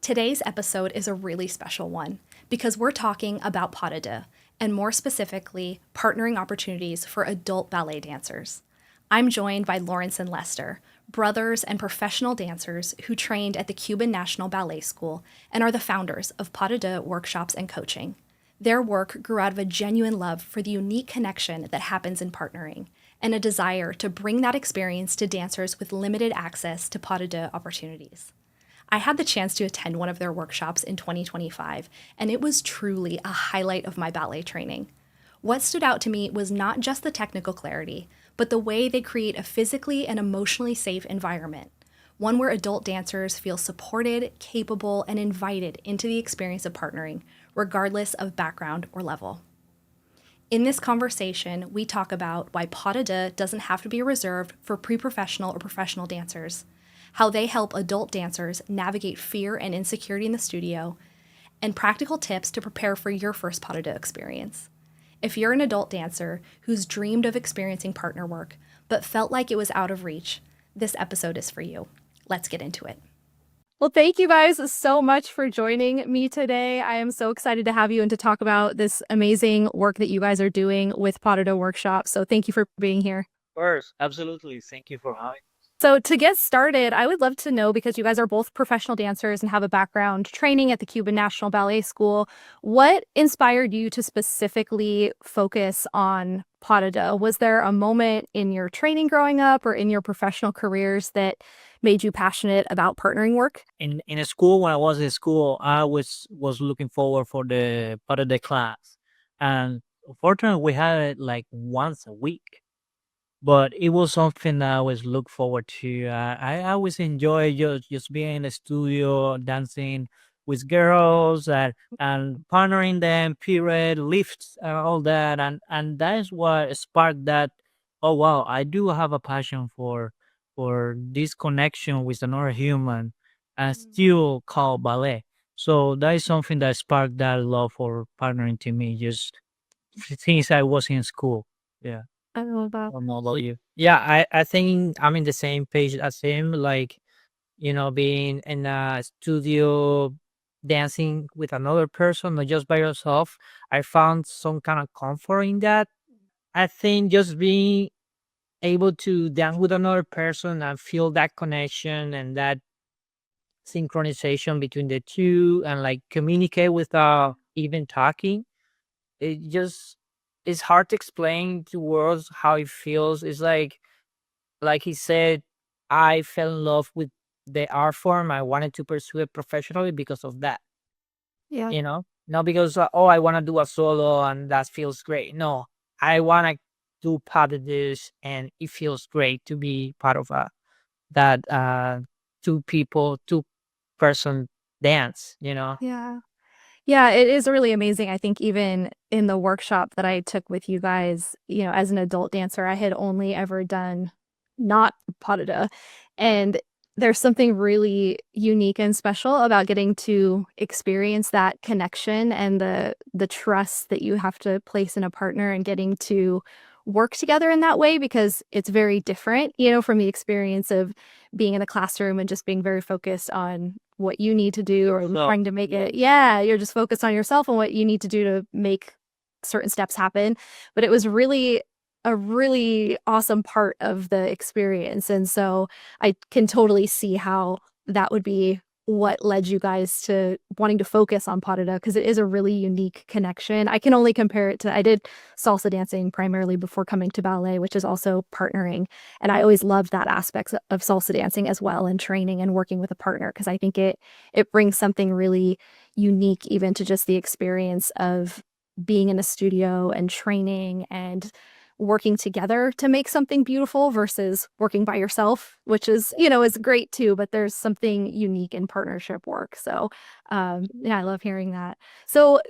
Today's episode is a really special one because we're talking about Pota Deux, and more specifically, partnering opportunities for adult ballet dancers. I'm joined by Laurence and Lester, brothers and professional dancers who trained at the Cuban National Ballet School and are the founders of Pota Deux workshops and coaching. Their work grew out of a genuine love for the unique connection that happens in partnering and a desire to bring that experience to dancers with limited access to Pota Deux opportunities. I had the chance to attend one of their workshops in 2025, and it was truly a highlight of my ballet training. What stood out to me was not just the technical clarity, but the way they create a physically and emotionally safe environment, one where adult dancers feel supported, capable, and invited into the experience of partnering, regardless of background or level. In this conversation, we talk about why Pota Deux doesn't have to be reserved for pre-professional or professional dancers, how they help adult dancers navigate fear and insecurity in the studio, and practical tips to prepare for your first Pota Deux experience. If you're an adult dancer who's dreamed of experiencing partner work but felt like it was out of reach, this episode is for you. Let's get into it. Well, thank you guys so much for joining me today. I am so excited to have you and to talk about this amazing work that you guys are doing with Pota Deux workshops. So thank you for being here. Of course, absolutely. Thank you for having. So to get started, I would love to know, because you guys are both professional dancers and have a background training at the Cuban National Ballet School, what inspired you to specifically focus on Pota Deux? Was there a moment in your training growing up or in your professional careers that made you passionate about partnering work? In a school, when I was in school, I was looking forward for the part of the class, and unfortunately, we had it like once a week. But it was something that I always look forward to. I always enjoy just being in the studio, dancing with girls and partnering them, period, lifts, and all that. And that is what sparked that. Oh wow, I do have a passion for this connection with another human, and still call ballet. So that is something that sparked that love for partnering to me. Just since I was in school. Yeah. I love that. I don't know about you. Yeah, I think I'm in the same page as him. Like, being in a studio dancing with another person, not just by yourself. I found some kind of comfort in that. I think just being able to dance with another person and feel that connection and that synchronization between the two and like communicate without even talking, it just it's hard to explain to words how it feels. It's like he said, I fell in love with the art form. I wanted to pursue it professionally because of that. Yeah. Not because oh, I want to do a solo and that feels great. No, I want to do part of this, and it feels great to be part of that two people, two person dance. Yeah. Yeah, it is really amazing. I think even in the workshop that I took with you guys, as an adult dancer, I had only ever done not Pas de Deux. And there's something really unique and special about getting to experience that connection and the trust that you have to place in a partner and getting to work together in that way, because it's very different, from the experience of being in a classroom and just being very focused on what you need to do or So trying to make it. Yeah, you're just focused on yourself and what you need to do to make certain steps happen. But it was really a really awesome part of the experience. And so I can totally see how that would be what led you guys to wanting to focus on Pas de Deux, because it is a really unique connection. I can only compare it to, I did salsa dancing primarily before coming to ballet, which is also partnering. And I always loved that aspect of salsa dancing as well, and training and working with a partner, because I think it brings something really unique even to just the experience of being in a studio and training and working together to make something beautiful versus working by yourself, which is great too, but there's something unique in partnership work. So yeah, I love hearing that. So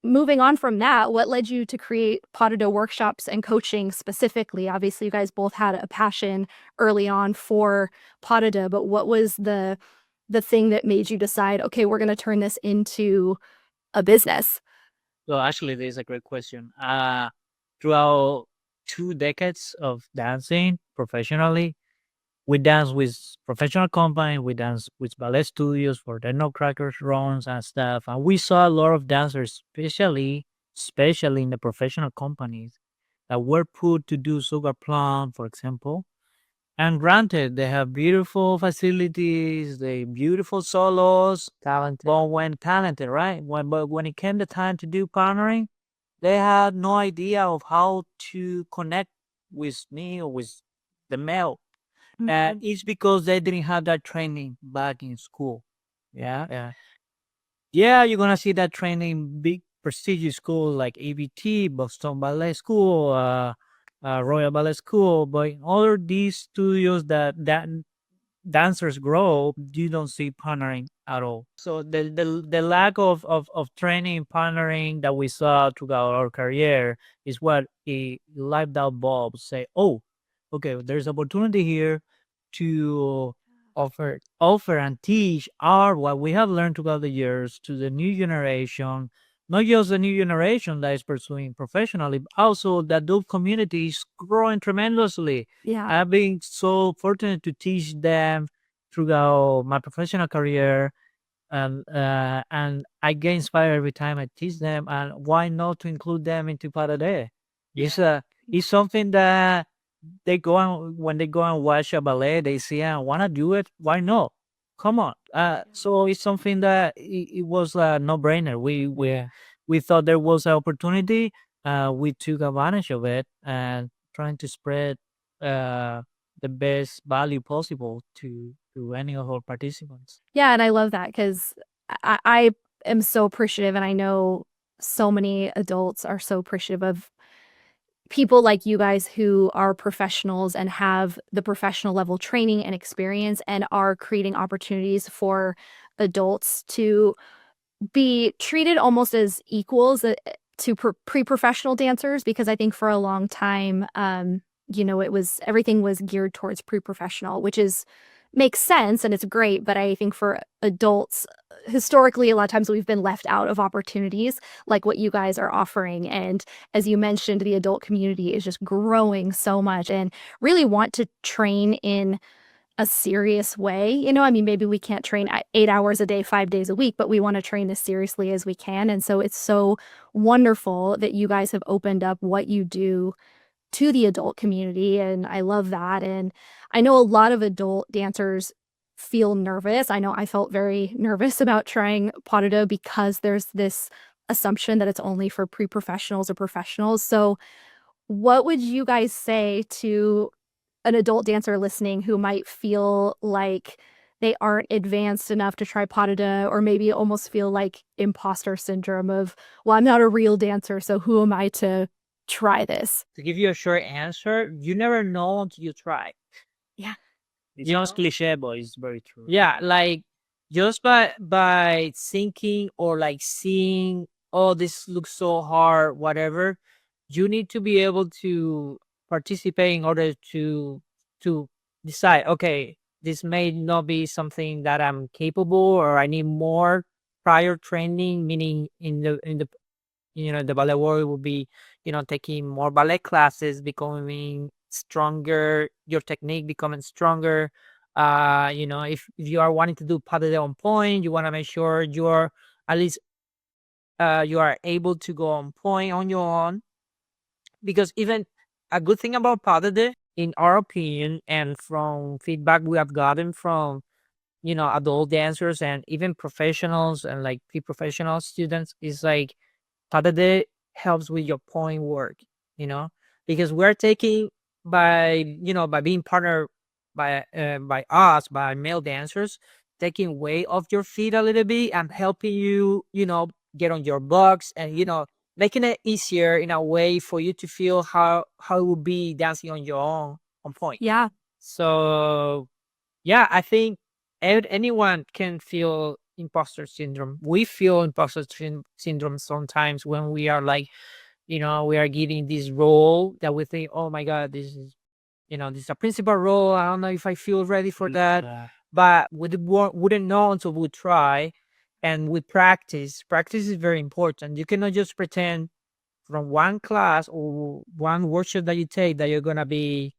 moving on from that, what led you to create Pota Deux workshops and coaching specifically? Obviously, you guys both had a passion early on for Pota Deux, but what was the thing that made you decide, okay, we're going to turn this into a business? So actually, this is a great question. Throughout 2 decades of dancing professionally, We dance with professional company. We dance with ballet studios for the nutcrackers runs and stuff. And we saw a lot of dancers, especially in the professional companies, that were put to do sugar plum, for example. And granted, they have beautiful facilities, they beautiful solos, Talented. but when talented, right? But when it came the time to do partnering, they had no idea of how to connect with me or with the male. And it's because they didn't have that training back in school. Yeah. Yeah. Yeah, you're gonna see that training in big prestigious school like ABT, Boston Ballet School, Royal Ballet School, but in all of these studios that dancers grow, you don't see partnering at all. So the lack of training partnering that we saw throughout our career is what a light bulb say, oh, okay, there's opportunity here to offer and teach our what we have learned throughout the years to the new generation, not just the new generation that is pursuing professionally, but also the adult community is growing tremendously. Yeah. I've been so fortunate to teach them throughout my professional career, and I get inspired every time I teach them. And why not to include them into Pota? It's something that they go and when they go and watch a ballet, they see and want to do it. Why not? Come on. So it's something that it was a no brainer. We thought there was an opportunity. We took advantage of it and trying to spread uh, the best value possible to any of our participants. Yeah, and I love that because I am so appreciative, and I know so many adults are so appreciative of people like you guys who are professionals and have the professional level training and experience and are creating opportunities for adults to be treated almost as equals to pre-professional dancers, because I think for a long time, it was everything was geared towards pre-professional, which is makes sense and it's great. But I think for adults, historically, a lot of times we've been left out of opportunities like what you guys are offering. And as you mentioned, the adult community is just growing so much and really want to train in a serious way. I mean, maybe we can't train 8 hours a day, 5 days a week, but we want to train as seriously as we can. And so it's so wonderful that you guys have opened up what you do to the adult community. And I love that. And I know a lot of adult dancers feel nervous. I know I felt very nervous about trying Pas de because there's this assumption that it's only for pre-professionals or professionals. So what would you guys say to an adult dancer listening who might feel like they aren't advanced enough to try pas de deux, or maybe almost feel like imposter syndrome of, well, I'm not a real dancer, so who am I to try this? To give you a short answer, you never know until you try. Yeah. It sounds cliche, but it's very true. Yeah, like just by thinking or like seeing, oh, this looks so hard, whatever, you need to be able to participate in order to decide, okay, this may not be something that I'm capable, or I need more prior training, meaning in the the ballet world will be, taking more ballet classes, becoming stronger, your technique becoming stronger. If you are wanting to do pas de deux on point, you want to make sure you're at least you are able to go on point on your own. Because even a good thing about pas de deux, in our opinion, and from feedback we have gotten from adult dancers and even professionals and like pre-professional students, is like Pota helps with your point work, you know, because we're taking by being partnered by us, by male dancers, taking weight off your feet a little bit and helping you, get on your box, and making it easier in a way for you to feel how it would be dancing on your own on point. Yeah. So yeah, I think anyone can feel imposter syndrome. We feel syndrome sometimes when we are like, we are getting this role that we think, oh my God, this is a principal role. I don't know if I feel ready for that. But wouldn't know until we try and we practice. Practice is very important. You cannot just pretend from one class or one workshop that you take that you're going to be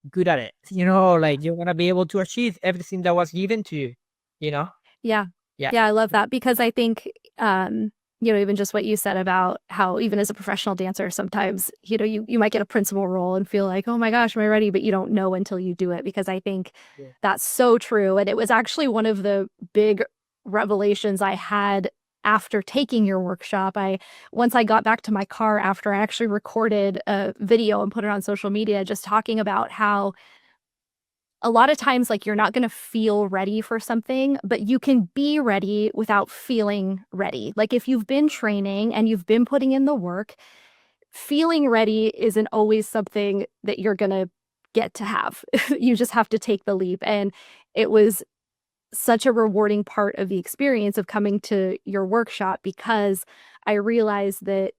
good at it. You know, like you're gonna be able to achieve everything that was given to you. You know? Yeah. Yeah. Yeah, I love that because I think, even just what you said about how even as a professional dancer, sometimes, you might get a principal role and feel like, oh my gosh, am I ready? But you don't know until you do it because I think Yeah. that's so true. And it was actually one of the big revelations I had after taking your workshop. Once I got back to my car after, I actually recorded a video and put it on social media just talking about how a lot of times, like, you're not gonna feel ready for something, but you can be ready without feeling ready. Like, if you've been training and you've been putting in the work, feeling ready isn't always something that you're gonna get to have. You just have to take the leap, and it was such a rewarding part of the experience of coming to your workshop because I realized that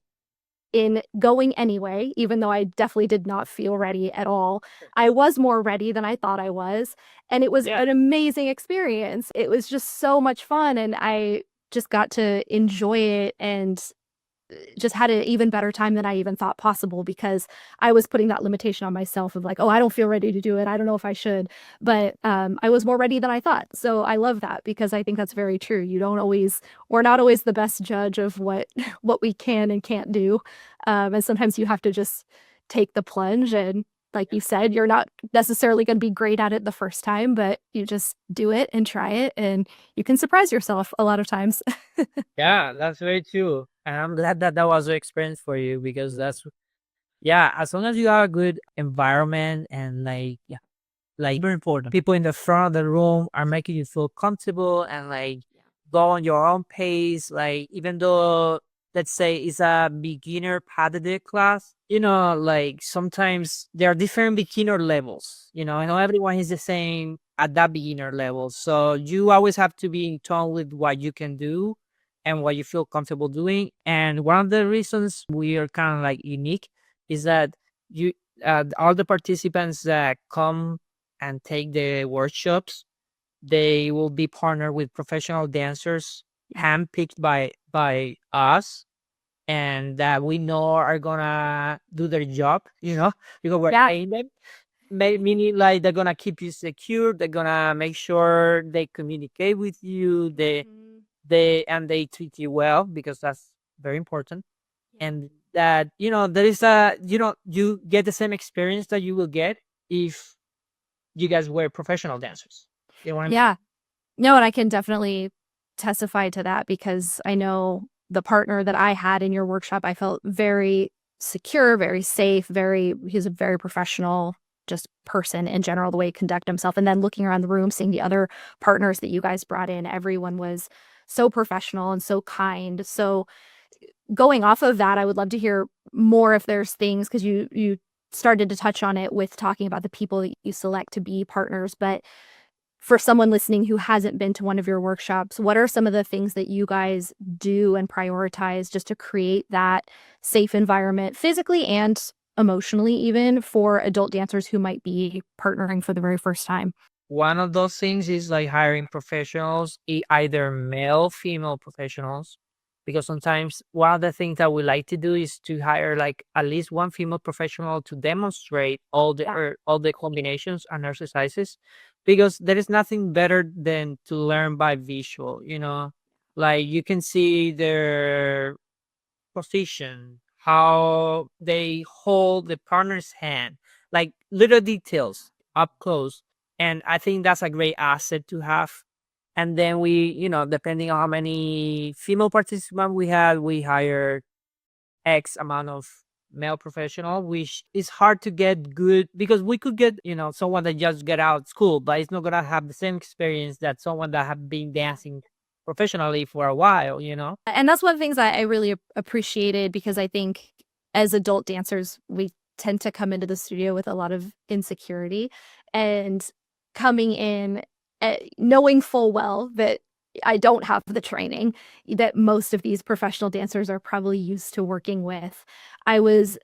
in going anyway, even though I definitely did not feel ready at all. I was more ready than I thought I was, and it was Yeah. an amazing experience. It was just so much fun, and I just got to enjoy it and just had an even better time than I even thought possible because I was putting that limitation on myself of like, "Oh, I don't feel ready to do it. I don't know if I should." But, I was more ready than I thought. So I love that because I think that's very true. We're not always the best judge of what what we can and can't do. And sometimes you have to just take the plunge and like you said, you're not necessarily gonna be great at it the first time, but you just do it and try it, and you can surprise yourself a lot of times. Yeah, that's very true. And I'm glad that that was an experience for you because that's, yeah, as long as you have a good environment and like, yeah, like Very important. people in the front of the room are making you feel comfortable and like go on your own pace. Like, even though, let's say, it's a beginner padded class, like sometimes there are different beginner levels, and not everyone is the same at that beginner level. So you always have to be in tune with what you can do and what you feel comfortable doing. And one of the reasons we are kind of like unique is that you, all the participants that come and take the workshops, they will be partnered with professional dancers handpicked by us and that we know are gonna do their job, because we're Yeah. paying them. Meaning like they're gonna keep you secure, they're gonna make sure they communicate with you, they treat you well because that's very important. And that there is a you get the same experience that you will get if you guys were professional dancers. You know what I mean? Yeah. No, and I can definitely testify to that because I know the partner that I had in your workshop, I felt very secure, very safe, he's a very professional just person in general, the way he conduct himself. And then looking around the room, seeing the other partners that you guys brought in, everyone was so professional and so kind. So going off of that, I would love to hear more if there's things because you started to touch on it with talking about the people that you select to be partners, but for someone listening who hasn't been to one of your workshops, what are some of the things that you guys do and prioritize just to create that safe environment physically and emotionally even for adult dancers who might be partnering for the very first time? One of those things is like hiring professionals, either male, female professionals, because sometimes one of the things that we like to do is to hire like at least one female professional to demonstrate all the combinations and exercises, because there is nothing better than to learn by visual. Like you can see their position, how they hold the partner's hand, like little details up close. And I think that's a great asset to have. And then we, depending on how many female participants we had, we hired X amount of male professional, which is hard to get good because we could get, someone that just get out of school, but it's not gonna have the same experience that someone that have been dancing professionally for a while. And that's one of the things I really appreciated because I think as adult dancers, we tend to come into the studio with a lot of insecurity and coming in knowing full well that I don't have the training that most of these professional dancers are probably used to working with. I was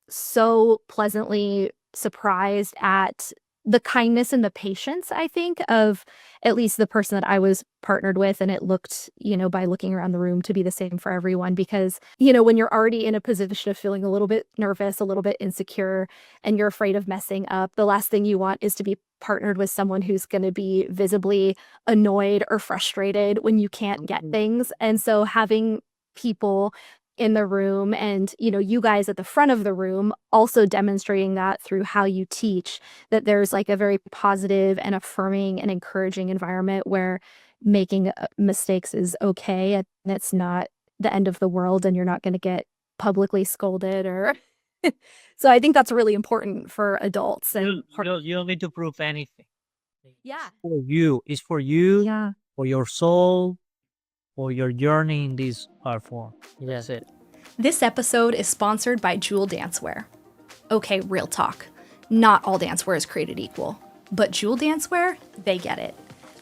so pleasantly surprised at the kindness and the patience, I think, of at least the person that I was partnered with. And it looked, by looking around the room, to be the same for everyone. Because, when you're already in a position of feeling a little bit nervous, a little bit insecure, and you're afraid of messing up, the last thing you want is to be partnered with someone who's going to be visibly annoyed or frustrated when you can't get things. And so having people in the room and, you guys at the front of the room also demonstrating that through how you teach, that there's like a very positive and affirming and encouraging environment where making mistakes is okay and it's not the end of the world and you're not going to get publicly scolded or so I think that's really important for adults and You don't need to prove anything. yeah. For you. It's for you, Yeah. for your soul, for your journey in this art form. That's it. This episode is sponsored by Jewel Dancewear. Okay, real talk. Not all dancewear is created equal, but Jewel Dancewear, they get it.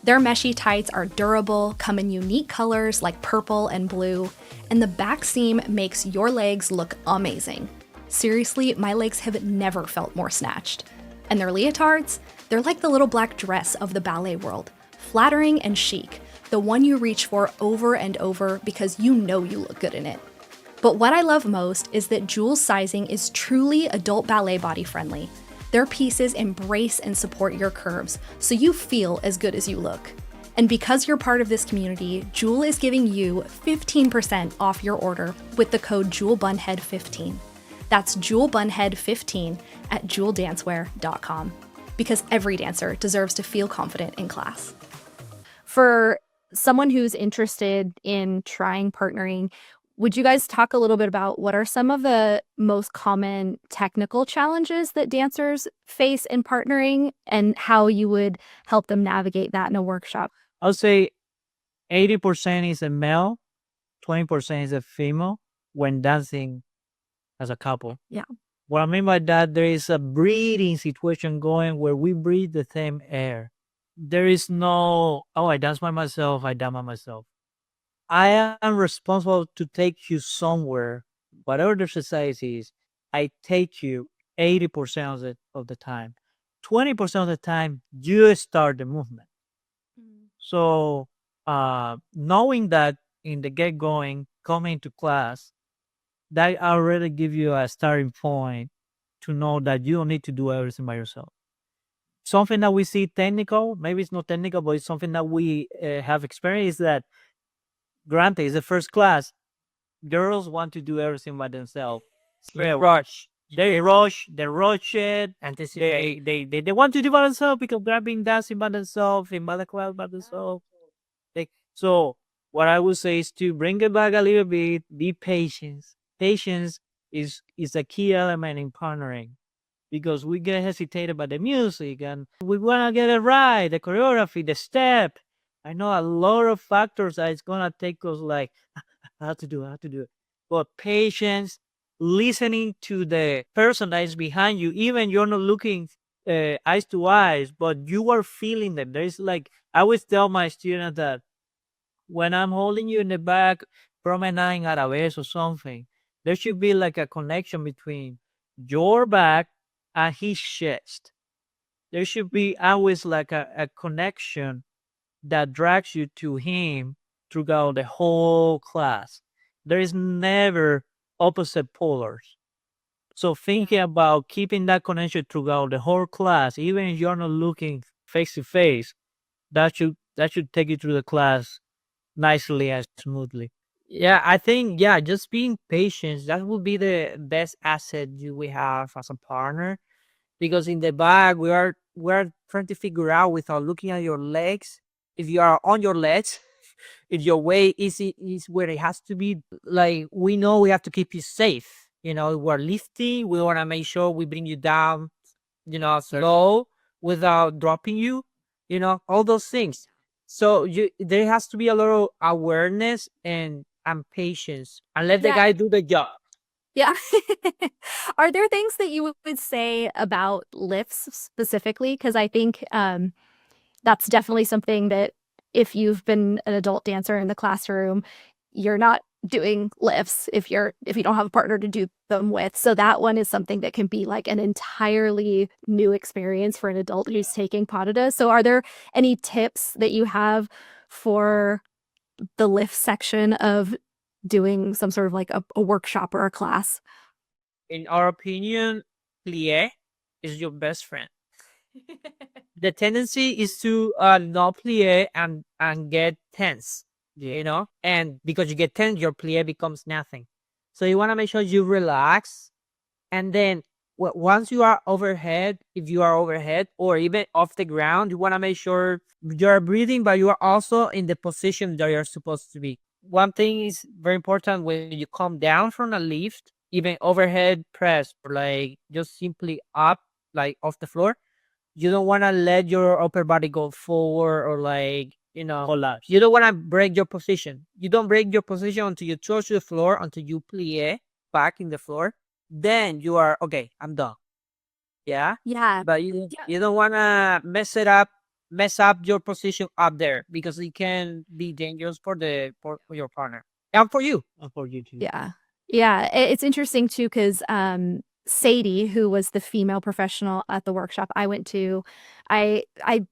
Their meshy tights are durable, come in unique colors like purple and blue, and the back seam makes your legs look amazing. Seriously, my legs have never felt more snatched. And their leotards, they're like the little black dress of the ballet world, flattering and chic, the one you reach for over and over because you know you look good in it. But what I love most is that Jewel's sizing is truly adult ballet body friendly. Their pieces embrace and support your curves, so you feel as good as you look. And because you're part of this community, Jewel is giving you 15% off your order with the code JewelBunhead15. That's JewelBunhead15 at jeweldancewear.com. Because every dancer deserves to feel confident in class. For someone who's interested in trying partnering, would you guys talk a little bit about what are some of the most common technical challenges that dancers face in partnering and how you would help them navigate that in a workshop? I'll say 80% is a male, 20% is a female when dancing as a couple. Yeah. What I mean by that, there is a breathing situation going where we breathe the same air. There is no, I dance by myself, I dance by myself. I am responsible to take you somewhere, whatever the society is. I take you 80% of the time. 20% of the time, you start the movement. So, knowing that in the get going, coming to class, that already give you a starting point to know that you don't need to do everything by yourself. Something that we see technical, maybe it's not technical, but it's something that we have experienced that, granted, it's the first class. Girls want to do everything by themselves. They rush. They rush it. Anticipate. They want to do by themselves because they're being dancing by themselves, in ballet class by themselves. So what I would say is to bring it back a little bit, be patient. Patience is a key element in partnering because we get hesitated by the music and we want to get it right, the choreography, the step. I know a lot of factors that it's going to take us like, I have to do it. But patience, listening to the person that is behind you, even you're not looking eyes to eyes, but you are feeling them. There's like, I always tell my students that when I'm holding you in the back, promenading at a vez or something, there should be like a connection between your back and his chest. There should be always like a connection that drags you to him throughout the whole class. There is never opposite polars. So thinking about keeping that connection throughout the whole class, even if you're not looking face to face, that should take you through the class nicely and smoothly. Yeah, I think just being patient, that would be the best asset we have as a partner. Because in the back we're trying to figure out without looking at your legs. If you are on your legs, if your weight is where it has to be, like we know we have to keep you safe. We're lifting, we want to make sure we bring you down, slow without dropping you, all those things. So there has to be a lot of awareness and patience and let the Yeah. guy do the job. Yeah. Are there things that you would say about lifts specifically? Because I think that's definitely something that if you've been an adult dancer in the classroom, you're not doing lifts if you don't have a partner to do them with. So that one is something that can be like an entirely new experience for an adult who's taking Pota. So are there any tips that you have for the lift section of doing some sort of like a workshop or a class? In our opinion, plie is your best friend. The tendency is to not plie and get tense, and because you get tense, your plie becomes nothing. So you want to make sure you relax, and then once you are overhead, if you are overhead or even off the ground, you want to make sure you are breathing, but you are also in the position that you're supposed to be. One thing is very important: when you come down from a lift, even overhead press or like just simply up, like off the floor, you don't want to let your upper body go forward or like, collapse. you don't want to break your position. You don't break your position until you touch the floor, until you plie back in the floor. Then you are okay. I'm done. Yeah. Yeah. But you don't want to mess up your position up there, because it can be dangerous for your partner and for you. And for you too. Yeah. Yeah. It's interesting too, because Sadie, who was the female professional at the workshop I went to, I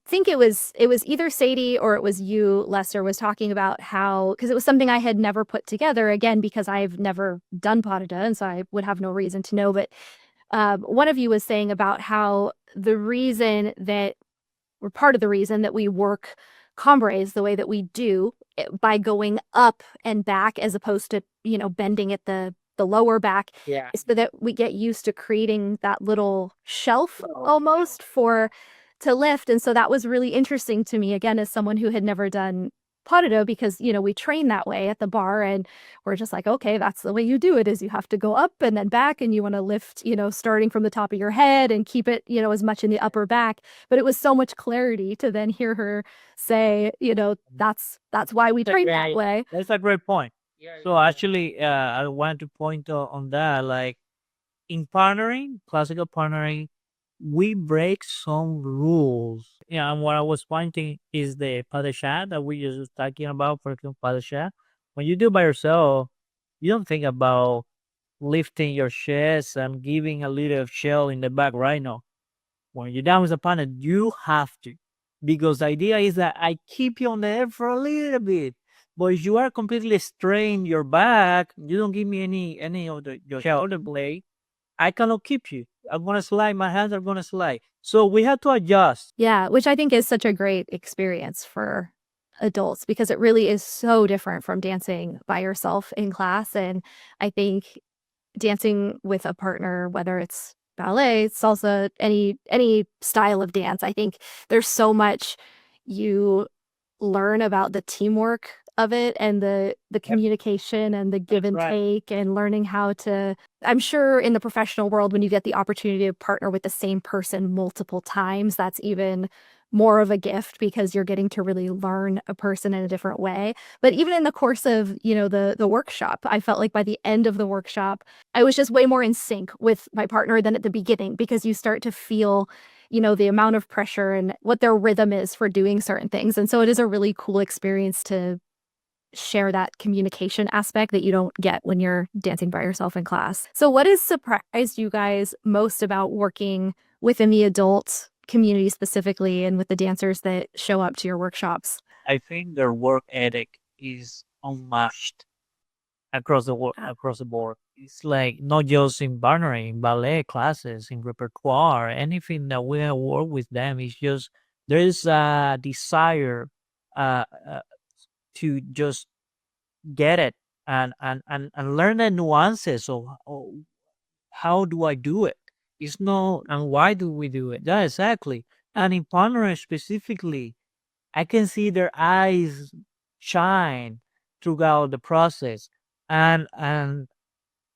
think it was either Sadie or it was you, Lester, was talking about how, because it was something I had never put together, again, because I've never done Pota, and so I would have no reason to know. But one of you was saying about how the reason that, or part of the reason that we work combres the way that we do, by going up and back as opposed to, bending at the lower back, Yeah. is so that we get used to creating that little shelf almost to lift. And so that was really interesting to me, again, as someone who had never done Pota, because, we train that way at the bar, and we're just like, okay, that's the way you do it, is you have to go up and then back, and you want to lift, starting from the top of your head and keep it, as much in the upper back. But it was so much clarity to then hear her say, that's why we train that way. That's a great point. So actually, I want to point on that. Like in partnering, classical partnering, we break some rules. Yeah, and what I was pointing is the padasha that we just talking about. For example, padasha. When you do by yourself, you don't think about lifting your chest and giving a little shell in the back right now. When you're down with a partner, you have to, because the idea is that I keep you on the air for a little bit. But if you are completely strained your back, you don't give me any of your shoulder blade, I cannot keep you. I'm gonna slide. My hands are gonna slide. So we have to adjust. Yeah, which I think is such a great experience for adults, because it really is so different from dancing by yourself in class. And I think dancing with a partner, whether it's ballet, salsa, any style of dance, I think there's so much you learn about the teamwork of it, and the communication and the give and right. take, and learning how to, I'm sure in the professional world, when you get the opportunity to partner with the same person multiple times, that's even more of a gift, because you're getting to really learn a person in a different way. But even in the course of, the workshop, I felt like by the end of the workshop, I was just way more in sync with my partner than at the beginning, because you start to feel, the amount of pressure and what their rhythm is for doing certain things. And so it is a really cool experience to share that communication aspect that you don't get when you're dancing by yourself in class. So what has surprised you guys most about working within the adult community specifically, and with the dancers that show up to your workshops? I think their work ethic is unmatched across the board. It's like not just in partnering, in ballet classes, in repertoire, anything that we have worked with them. It's just there is a desire uh, uh, to just get it and learn the nuances of how do I do it. It's not and why do we do it. Yeah, exactly. And in partnering specifically, I can see their eyes shine throughout the process, and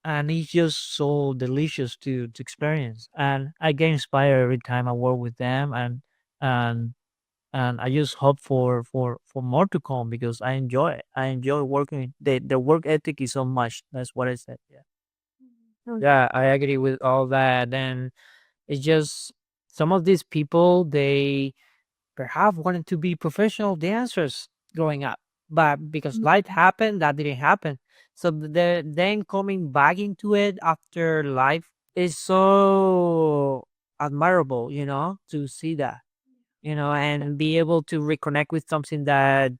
it's just so delicious to experience. And I get inspired every time I work with them, and and I just hope for more to come, because I enjoy it. I enjoy working. The work ethic is so much. That's what I said. Yeah. Yeah, I agree with all that. And it's just some of these people, they perhaps wanted to be professional dancers growing up. but because Mhm. life happened, that didn't happen. So then coming back into it after life is so admirable, to see that, and be able to reconnect with something that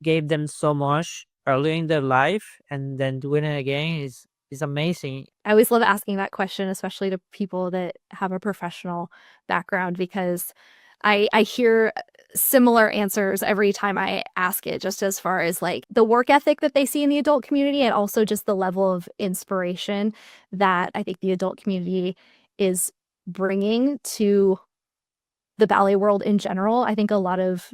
gave them so much earlier in their life, and then doing it again is amazing. I always love asking that question, especially to people that have a professional background, because I hear similar answers every time I ask it, just as far as like the work ethic that they see in the adult community, and also just the level of inspiration that I think the adult community is bringing to the ballet world in general. I think a lot of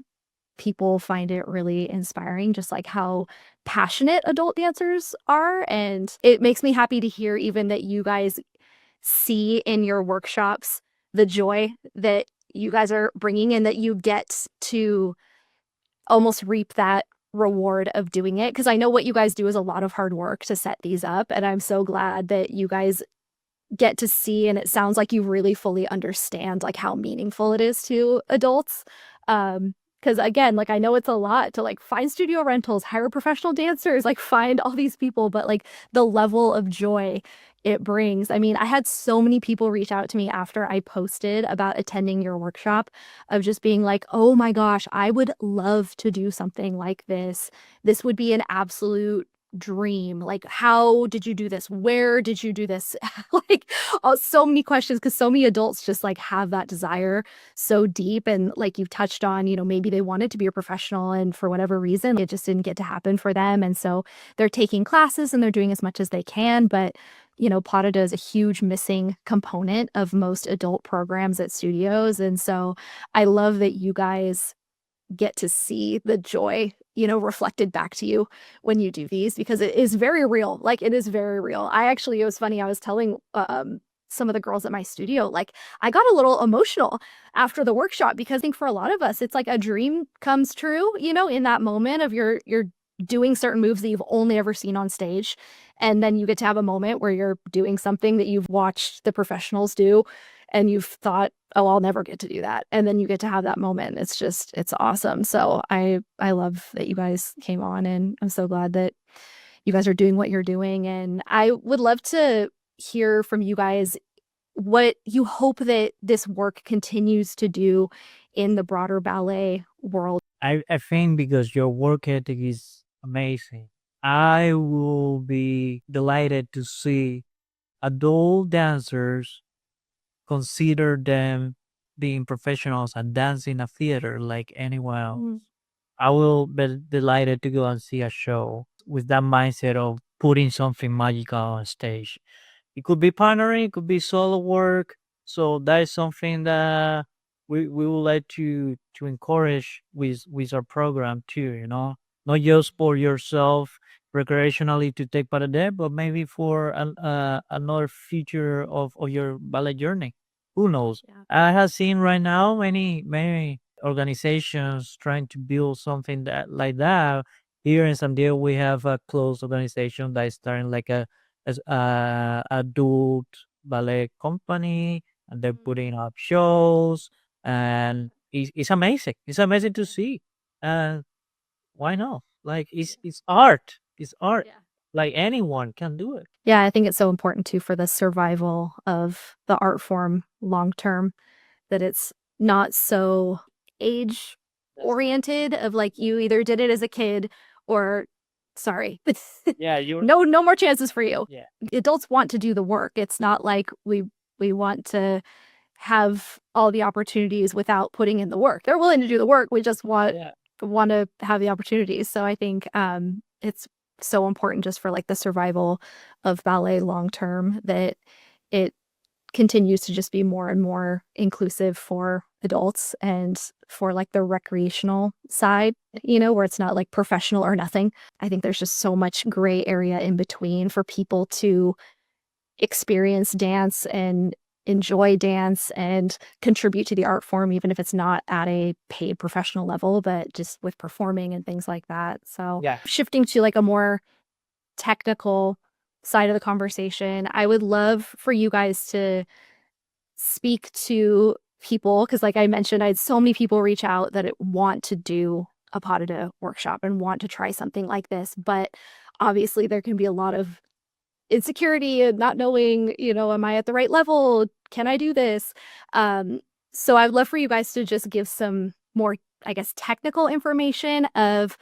people find it really inspiring, just like how passionate adult dancers are. And it makes me happy to hear even that you guys see in your workshops the joy that you guys are bringing, and that you get to almost reap that reward of doing it. Because I know what you guys do is a lot of hard work to set these up. And I'm so glad that you guys get to see, and it sounds like you really fully understand like how meaningful it is to adults. Because again, like I know it's a lot to like find studio rentals, hire professional dancers, like find all these people, but like the level of joy it brings. I mean, I had so many people reach out to me after I posted about attending your workshop, of just being like, oh my gosh, I would love to do something like this. This would be an absolute dream. Like, how did you do this? Where did you do this? Like, so many questions, because so many adults just like have that desire so deep. And like you've touched on, maybe they wanted to be a professional, and for whatever reason, it just didn't get to happen for them. And so they're taking classes and they're doing as much as they can. But Pota is a huge missing component of most adult programs at studios. And so I love that you guys get to see the joy, reflected back to you when you do these, because it is very real. Like, it is very real. It was funny. I was telling some of the girls at my studio, like, I got a little emotional after the workshop, because I think for a lot of us, it's like a dream comes true, in that moment of you're doing certain moves that you've only ever seen on stage. And then you get to have a moment where you're doing something that you've watched the professionals do, and you've thought, oh, I'll never get to do that. And then you get to have that moment. It's awesome. So I love that you guys came on, and I'm so glad that you guys are doing what you're doing. And I would love to hear from you guys what you hope that this work continues to do in the broader ballet world. I think because your work ethic is amazing, I will be delighted to see adult dancers consider them being professionals and dance in a theater like anyone else. Mm. I will be delighted to go and see a show with that mindset of putting something magical on stage. It could be partnering, it could be solo work. So that is something that we would like to encourage with our program too, Not just for yourself recreationally to take part of that, but maybe for another future of your ballet journey. Who knows? Yeah. I have seen right now many organizations trying to build something that like that. Here in San Diego, we have a close organization that is starting like as adult ballet company, and they're putting up shows, and it's amazing. It's amazing to see. And why not? Like, it's art. It's art. Yeah. Like, anyone can do it. Yeah, I think it's so important too for the survival of the art form long term, that it's not so age oriented, of like you either did it as a kid or sorry. Yeah, you're. No more chances for you. Yeah. Adults want to do the work. It's not like we want to have all the opportunities without putting in the work. They're willing to do the work. We just want Yeah. to have the opportunities. So I think it's so important just for like the survival of ballet long term, that it continues to just be more and more inclusive for adults, and for like the recreational side, where it's not like professional or nothing. I think there's just so much gray area in between for people to experience dance and enjoy dance and contribute to the art form, even if it's not at a paid professional level, but just with performing and things like that. So Yeah. shifting to like a more technical side of the conversation, I would love for you guys to speak to people, because like I mentioned, I had so many people reach out that want to do a pas de deux workshop and want to try something like this, but obviously there can be a lot of insecurity and not knowing, am I at the right level? Can I do this? So I'd love for you guys to just give some more, I guess, technical information of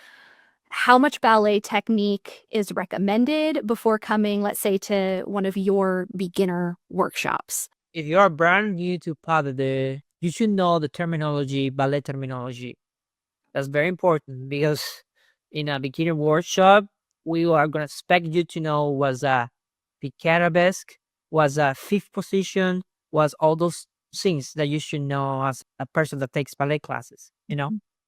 how much ballet technique is recommended before coming, let's say, to one of your beginner workshops. If you are brand new to pas de deux, you should know the terminology, ballet terminology. That's very important because in a beginner workshop, we are going to expect you to know what's a piqué arabesque, what's a fifth position, what's all those things that you should know as a person that takes ballet classes,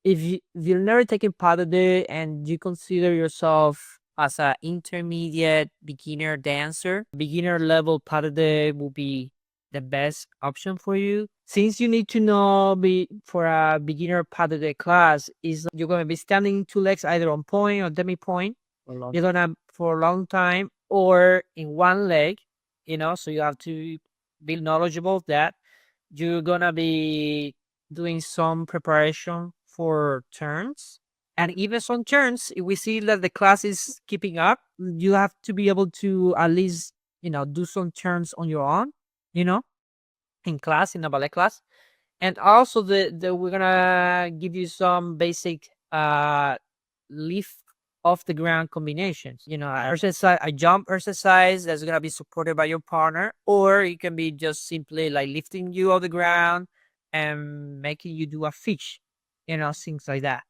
If you're never taking pas de deux and you consider yourself as an intermediate beginner dancer, beginner level pas de deux will be the best option for you. Since you need to know for a beginner pas de deux class is you're going to be standing two legs either on point or demi point. You're gonna for a long time or in one leg, so you have to be knowledgeable of that. You're gonna be doing some preparation for turns. And even some turns, if we see that the class is keeping up, you have to be able to at least, do some turns on your own, in class, in a ballet class. And also we're gonna give you some basic lift off the ground combinations. Exercise, a jump exercise that's gonna be supported by your partner, or it can be just simply like lifting you off the ground and making you do a fish, things like that.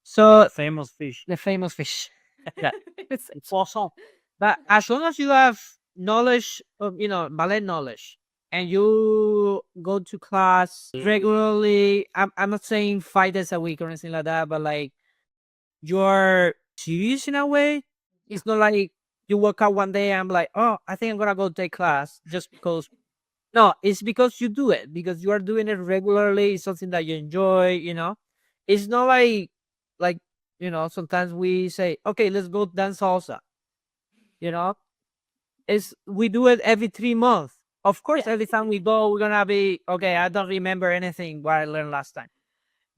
So Famous fish. the famous fish. Yeah. It's awesome. But as long as you have knowledge of, ballet knowledge, and you go to class regularly, I'm not saying 5 days a week or anything like that, but like you're serious in a way. It's not like you woke up one day and I'm like, oh, I think I'm gonna go take class just because. No, it's because you do it, because you are doing it regularly. It's something that you enjoy, It's not like, sometimes we say, okay, let's go dance salsa. We do it every 3 months. Of course, every time we go, we're gonna be okay. I don't remember anything what I learned last time.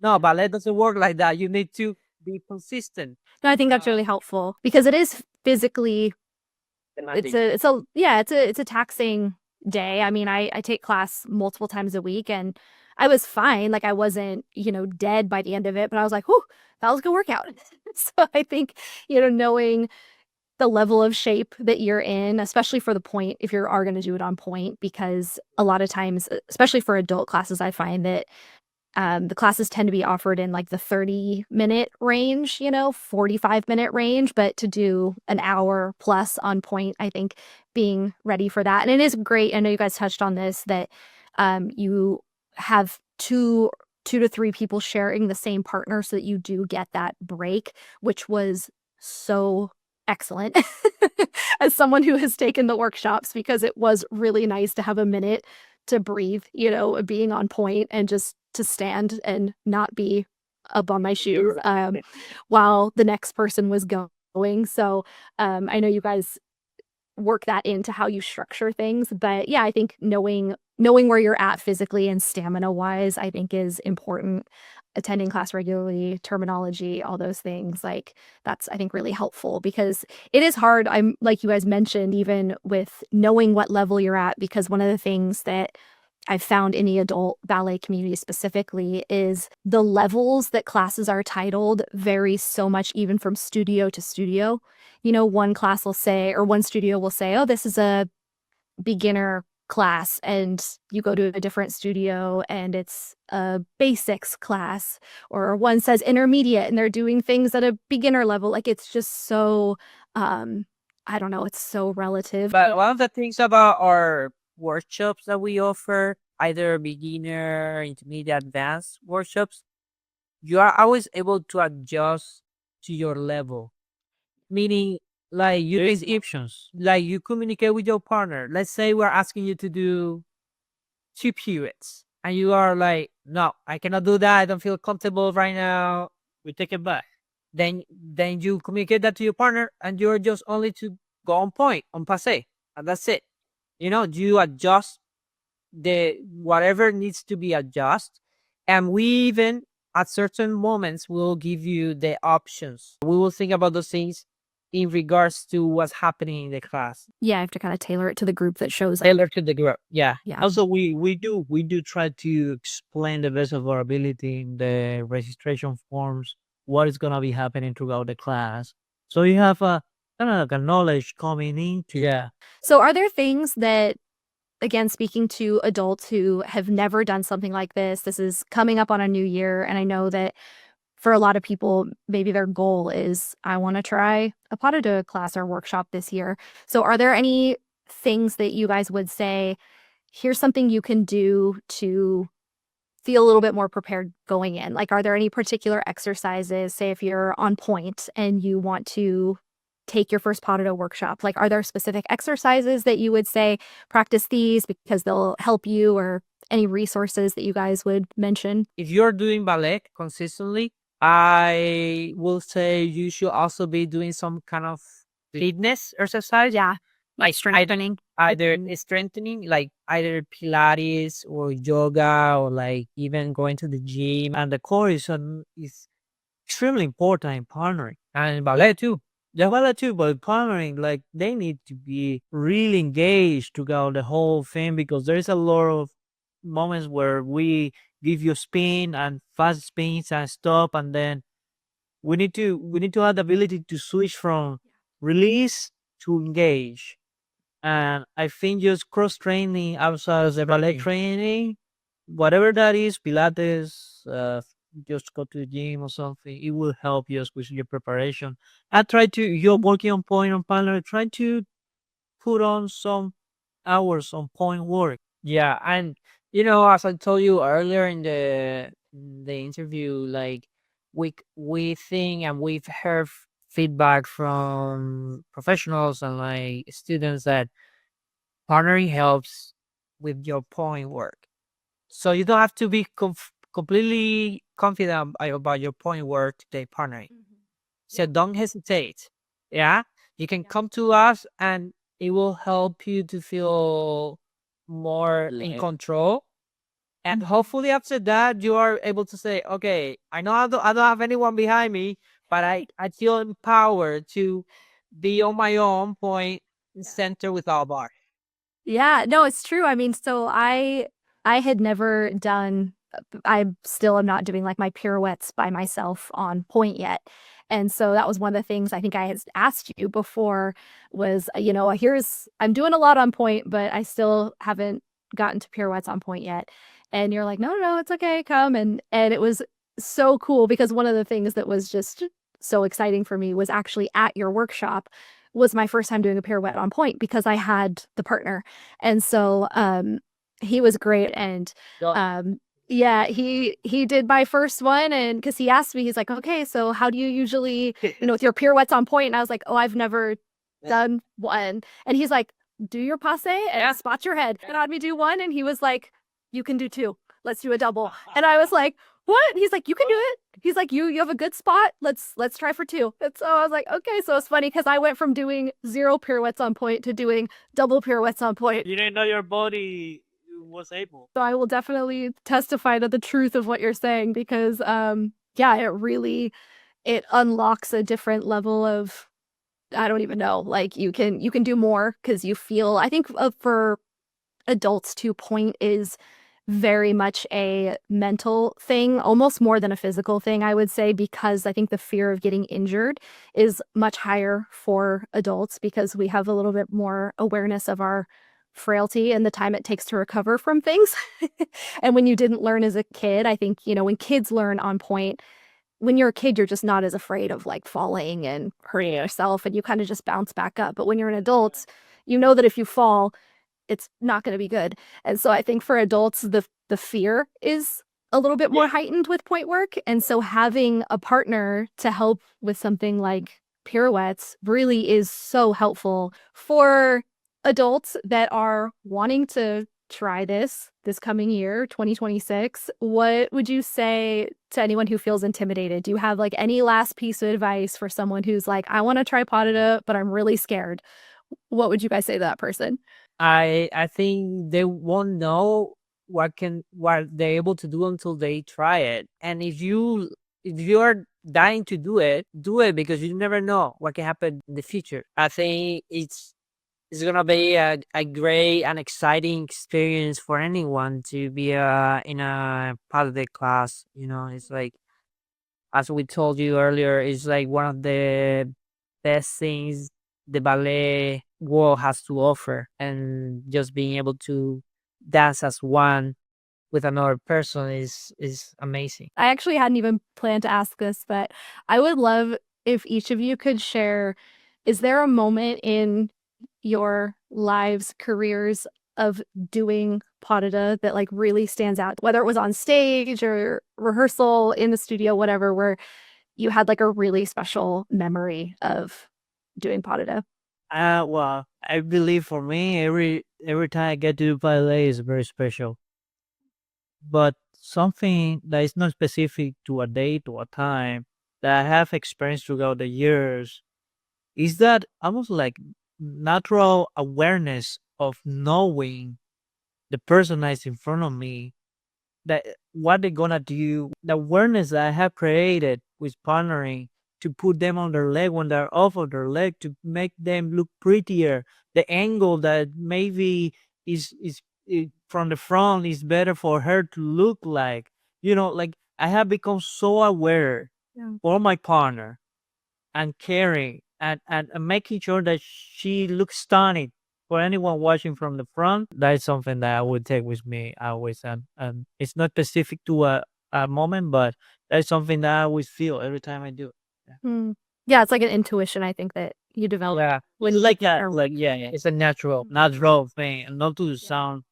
No, ballet doesn't work like that. You need to be consistent. No, I think that's really helpful because it is physically it's a taxing day. I mean, I take class multiple times a week and I was fine. Like I wasn't, dead by the end of it, but I was like, whew, that was a good workout. So I think, knowing the level of shape that you're in, especially for the point, if you are going to do it on point, because a lot of times, especially for adult classes, I find that the classes tend to be offered in like the 30-minute range, 45-minute range, but to do an hour plus on point, I think being ready for that. And it is great. I know you guys touched on this, that you have two to three people sharing the same partner so that you do get that break, which was so excellent as someone who has taken the workshops, because it was really nice to have a minute to breathe, being on point and just to stand and not be up on my shoes while the next person was going. So I know you guys work that into how you structure things, but yeah, I think knowing where you're at physically and stamina wise, I think is important. Attending class regularly, terminology, all those things, like that's, I think, really helpful, because it is hard. I'm like you guys mentioned, even with knowing what level you're at, because one of the things that I've found in the adult ballet community specifically is the levels that classes are titled vary so much, even from studio to studio. One class will say, or one studio will say, oh, this is a beginner class, and you go to a different studio and it's a basics class, or one says intermediate and they're doing things at a beginner level. Like it's just so I don't know, it's so relative. But one of the things about our workshops that we offer, either beginner, intermediate, advanced workshops, you are always able to adjust to your level. Meaning, like you There is options. like you communicate with your partner. Let's say we're asking you to do 2 periods and you are like, no, I cannot do that. I don't feel comfortable right now. We take it back. Then you communicate that to your partner and you're just only to go on point, on passe, and that's it. You adjust the whatever needs to be adjusted. And we even at certain moments we'll give you the options. We will think about those things in regards to what's happening in the class. Yeah, I have to kind of tailor it to the group that shows up. Tailor to the group. Yeah. Yeah. Also, we do try to explain the best of our ability in the registration forms what is gonna be happening throughout the class, so you have a kind of like a knowledge coming into. Yeah. So are there things that, again, speaking to adults who have never done something like this is coming up on a new year, and I know that for a lot of people, maybe their goal is, I want to try a Pota class or workshop this year. So are there any things that you guys would say, here's something you can do to feel a little bit more prepared going in? Like, are there any particular exercises, say if you're on point and you want to take your first Pota workshop, like, are there specific exercises that you would say, practice these because they'll help you, or any resources that you guys would mention? If you're doing ballet consistently, I will say you should also be doing some kind of fitness exercise. Yeah. Like strengthening. Either strengthening, like either Pilates or yoga, or like even going to the gym. And the core is extremely important in partnering. And ballet too. Yeah, well, too, but partnering, like, they need to be really engaged throughout the whole thing, because there's a lot of moments where we give you spin and fast spins and stop, and then we need to have the ability to switch from release to engage. And I think just cross training outside of the ballet training, whatever that is, Pilates, just go to the gym or something, it will help you with your preparation. And you're working on point on partner, try to put on some hours on point work. Yeah, and as I told you earlier in the interview, like we think and we've heard feedback from professionals and like students that partnering helps with your point work. So you don't have to be completely confident about your point work today partnering. So don't hesitate. Yeah, you can come to us and it will help you to feel more in control. And hopefully after that, you are able to say, okay, I know I don't have anyone behind me, but I feel empowered to be on my own point center without bar. Yeah, no, it's true. I mean, so I had never done, I still am not doing like my pirouettes by myself on point yet. And so that was one of the things I think I had asked you before was, I'm doing a lot on point, but I still haven't gotten to pirouettes on point yet. And you're like, no, no, no, it's okay, come. And it was so cool, because one of the things that was just so exciting for me was actually at your workshop was my first time doing a pirouette on point, because I had the partner. And so he was great. And yeah, he did my first one, and because he asked me, he's like, okay, so how do you usually, with your pirouettes on point? And I was like, oh, I've never done one. And he's like, do your passe and spot your head. And had me do one, and he was like, you can do two. Let's do a double. And I was like, what? He's like, you can do it. He's like, you have a good spot. Let's try for two. And so I was like, okay. So it's funny because I went from doing 0 pirouettes on point to doing double pirouettes on point. You didn't know your body was able. So I will definitely testify to the truth of what you're saying, because it unlocks a different level of, I don't even know, like you can do more because you feel, I think for adults too, point is very much a mental thing, almost more than a physical thing, I would say, because I think the fear of getting injured is much higher for adults, because we have a little bit more awareness of our frailty and the time it takes to recover from things. And when you didn't learn as a kid, I think, when kids learn on point, when you're a kid, you're just not as afraid of like falling and hurting yourself, and you kind of just bounce back up. But when you're an adult, you know that if you fall, it's not going to be good. And so I think for adults, the fear is a little bit more heightened with point work. And so having a partner to help with something like pirouettes really is so helpful for adults that are wanting to try this coming year, 2026. What would you say to anyone who feels intimidated? Do you have like any last piece of advice for someone who's like, I want to try Pota, but I'm really scared? What would you guys say to that person? I think they won't know what they're able to do until they try it. And if you are dying to do it because you never know what can happen in the future. I think it's gonna be a great and exciting experience for anyone to be in a part of the class. You know, it's like, as we told you earlier, it's like one of the best things the ballet world has to offer, and just being able to dance as one with another person is amazing. I actually hadn't even planned to ask this, but I would love if each of you could share, is there a moment in your lives, careers of doing Pota that like really stands out, whether it was on stage or rehearsal in the studio, whatever, where you had like a really special memory of doing Pota? Well, I believe for me, every time I get to do ballet is very special. But something that is not specific to a date or a time that I have experienced throughout the years is that almost like natural awareness of knowing the person that is in front of me, that what they're gonna do, the awareness that I have created with partnering to put them on their leg when they're off of their leg to make them look prettier. The angle that maybe from the front is better for her to look like. Like I have become so aware Yeah. for my partner and caring and making sure that she looks stunning for anyone watching from the front. That is something that I would take with me always, and it's not specific to a moment, but that's something that I always feel every time I do it. Hmm. Yeah, it's like an intuition, I think, that you develop. Yeah, When like that, or- like yeah, it's a natural. natural thing, and not to sound.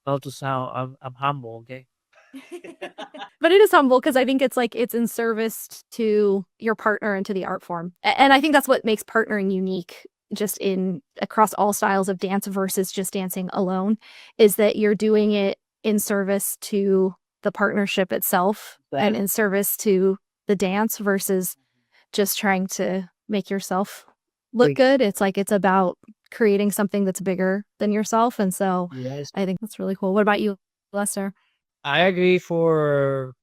I'm humble, okay. But it is humble because I think it's like it's in service to your partner and to the art form. And I think that's what makes partnering unique just in across all styles of dance versus just dancing alone, is that you're doing it in service to the partnership itself and in service to the dance versus just trying to make yourself look Like, good. It's like it's about creating something that's bigger than yourself. And so yes, I think that's really cool. What about you, Lester? I agree for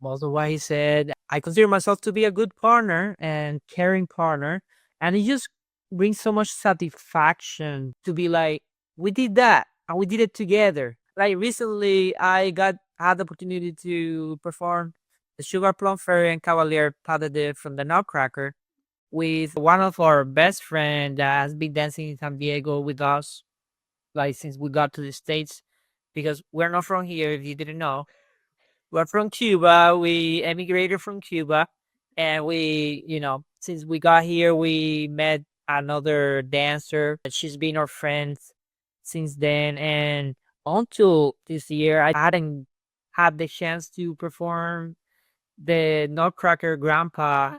most of what he said. I consider myself to be a good partner and caring partner, and it just brings so much satisfaction to be like, we did that and we did it together. Like recently, had the opportunity to perform the Sugar Plum Fairy and Cavalier Pas de Deux from the Nutcracker with one of our best friend that has been dancing in San Diego with us, like since we got to the States, because we're not from here, if you didn't know. We're from Cuba. We emigrated from Cuba, and since we got here, we met another dancer. She's been our friend since then, and until this year, I hadn't had the chance to perform the Nutcracker Grandpa.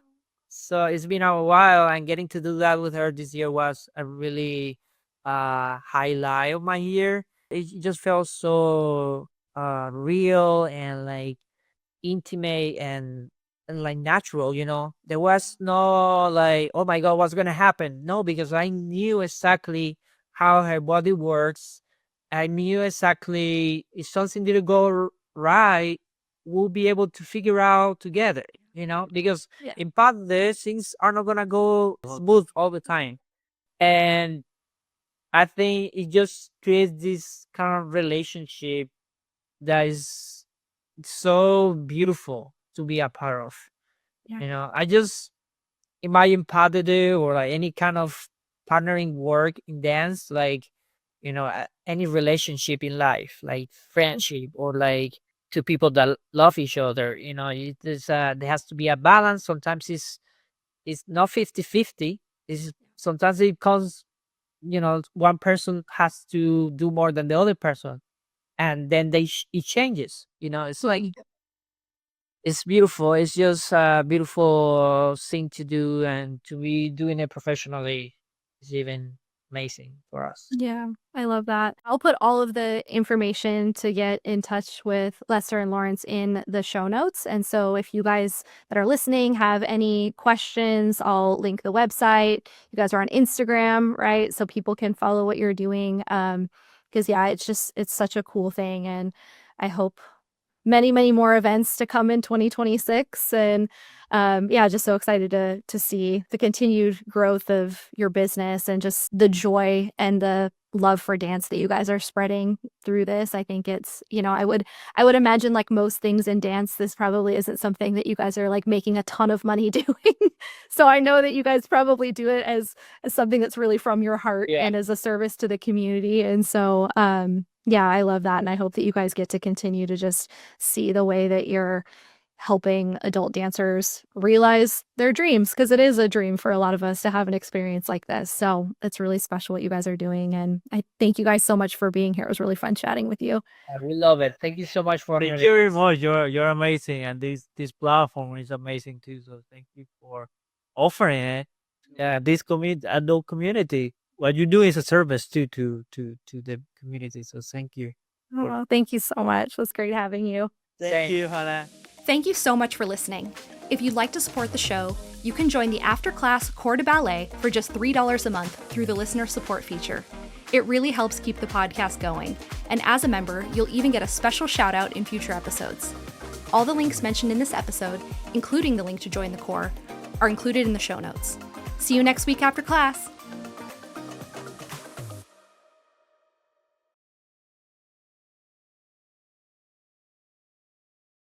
So it's been a while, and getting to do that with her this year was a really highlight of my year. It just felt so real and like intimate and like natural. There was no like, oh my god, what's gonna happen? No, because I knew exactly how her body works. I knew exactly if something didn't go right, we'll be able to figure out together. Because Yeah. in part of this, things are not gonna go smooth all the time. And I think it just creates this kind of relationship that is so beautiful to be a part of. Yeah. I just imagine PDD or like any kind of partnering work in dance, like, any relationship in life, like friendship or like two people that love each other. There has to be a balance. Sometimes it's not 50-50. Sometimes it comes, one person has to do more than the other person, and then it changes. It's like, it's beautiful. It's just a beautiful thing to do, and to be doing it professionally is even amazing for us. Yeah, I love that. I'll put all of the information to get in touch with Lester and Laurence in the show notes. And so if you guys that are listening have any questions, I'll link the website. You guys are on Instagram, right? So people can follow what you're doing. Because yeah, it's such a cool thing. And I hope many, many more events to come in 2026. And just so excited to see the continued growth of your business and just the joy and the love for dance that you guys are spreading through this. I think it's, I would imagine, like most things in dance, this probably isn't something that you guys are like making a ton of money doing. So I know that you guys probably do it as something that's really from your heart and as a service to the community. And so I love that. And I hope that you guys get to continue to just see the way that you're helping adult dancers realize their dreams, because it is a dream for a lot of us to have an experience like this. So it's really special what you guys are doing. And I thank you guys so much for being here. It was really fun chatting with you. We love it. Thank you so much for Thank you very much. You're amazing, and this platform is amazing too. So thank you for offering it. Yeah, this adult community. What you do is a service too to the community. So thank you. Oh, thank you so much. It was great having you. Thank you, Hannah. Thank you so much for listening. If you'd like to support the show, you can join the Afterclass Core de Ballet for just $3 a month through the listener support feature. It really helps keep the podcast going, and as a member, you'll even get a special shout out in future episodes. All the links mentioned in this episode, including the link to join the Core, are included in the show notes. See you next week after class.